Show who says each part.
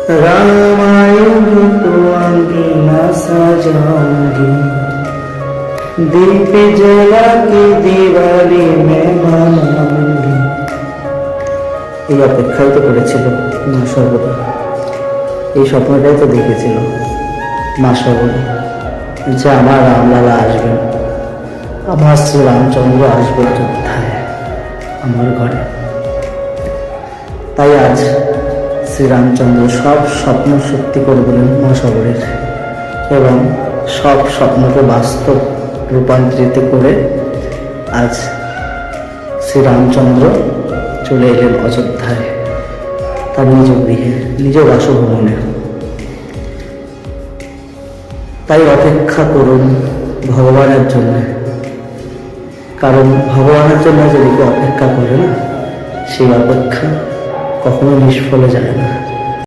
Speaker 1: रामायण को अंगीना सजाऊंगी, दीप जला के दिवाली में मनाऊंगी। এই অপেক্ষাই তো করেছিল মা সর্বদা, এই স্বপ্নটাই তো দেখেছিল মা সর্বদা, যে আমার রামলালা আসবেন, আমার শ্রী রামচন্দ্র আসবেন যোদ্ধায় আমার ঘরে। তাই আজ শ্রীরামচন্দ্র সব স্বপ্ন সত্যি করে দিলেন মা সবরের, এবং সব স্বপ্নকে বাস্তব রূপান্তরিত করে আজ শ্রীরামচন্দ্র চলে এলেন অযোধ্যায়, তার নিজ গৃহে, নিজ বাসভবনে। তাই অপেক্ষা করুন ভগবানের জন্য, কারণ ভগবানের জন্য যদি কেউ অপেক্ষা করে না, সেই অপেক্ষা কখনো নিষ্ফলে যায় না।